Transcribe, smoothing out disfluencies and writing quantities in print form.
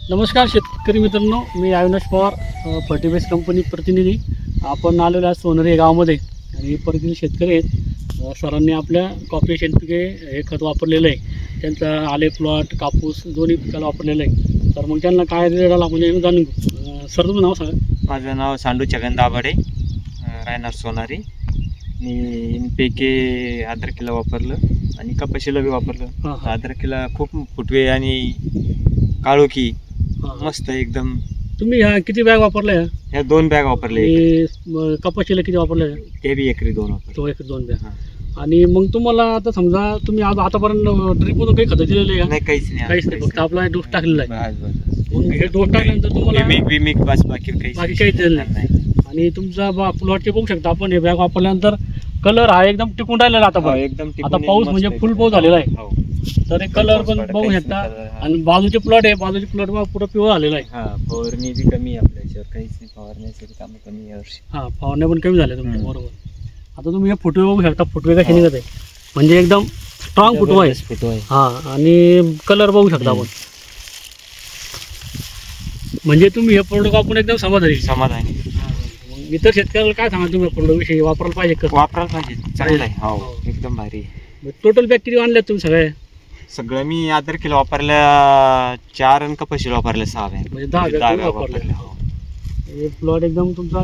नमस्कार शेतकरी मित्रांनो, मी अविनाश पवार, फर्टिलायझर कंपनी प्रतिनिधी. आपण आलेलो आहे सोनरी या गावामध्ये आणि प्रतिनिधी शेतकरी आहेत. सरांनी आपल्या कॉपी शेणपिके हे खत वापरलेलं आहे. त्यांचा आले प्लॉट कापूस दोन्ही पिकाला वापरलेलं आहे. तर मग त्यांना काय रेट आला म्हणजे जाणून घेऊ. सर तुमचं नाव सांगा. माझं नाव सांडू छगन दाभाडे, राहणार सोनारी. मी NPK अद्रकीला वापरलं आणि कपाशीला बी वापरलं. अद्रकीला खूप फुटवे आणि काळोखी मस्त एकदम. तुम्ही ह्या किती बॅग वापरल्या? ह्या 2 बॅग वापरले. कपाशीला किती वापरल्या? ते बी एकरी 2 वापरले. तो एक 2 बॅग. आणि मग तुम्हाला आता समजा तुम्ही आतापर्यंत ड्रिपमधून काही खतं दिलेले आहे? नाही, काहीच नाही. फक्त आपला डोस टाकलेला आहे. मग हे डोस टाकल्यानंतर तुम्हाला बिमिक बस बाकी काहीच दिलं नाही. आणि तुमचा प्लॉटचे बघू शकता आपण, हे बॅग वापरल्यानंतर कलर हा एकदम टिकून राहिलेला. एकदम आता पाऊस म्हणजे फुल पाऊस झालेला आहे. तर हे कलर पण बघू शकता. आणि बाजूचे प्लॉट आहे, बाजूचे प्लॉट पुढे पिवळा झालेला आहे. फवारणी बी कमी आपल्या याच्यावर, काहीच नाही. फवारण्यासाठी काम कमी यावर्षी. फवारण्या पण कमी झाल्या तुमच्या. बरोबर. आता तुम्ही हे फुटवे बघू शकता, फुटवे कसे निघत आहे म्हणजे एकदम स्ट्रॉंग फुटवा आहे. आणि कलर बघू शकता आपण. म्हणजे तुम्ही हे प्रोडक्ट वापरून एकदम समाधानी. इतर शेतकऱ्याला काय सांगा तुम्ही प्रोडक्ट विषयी? वापरायला पाहिजे? वापरायला पाहिजे. चांगलं आहे. हो, एकदम भारी. टोटल बॅग किती आणल्यात तुम्ही? सगळं मी अद्रकीला वापरल्या 4 आणि कपाशीला वापरल्या 6 बॅग. म्हणजे 10 बॅग वापरल्या. प्लॉट एकदम तुमचा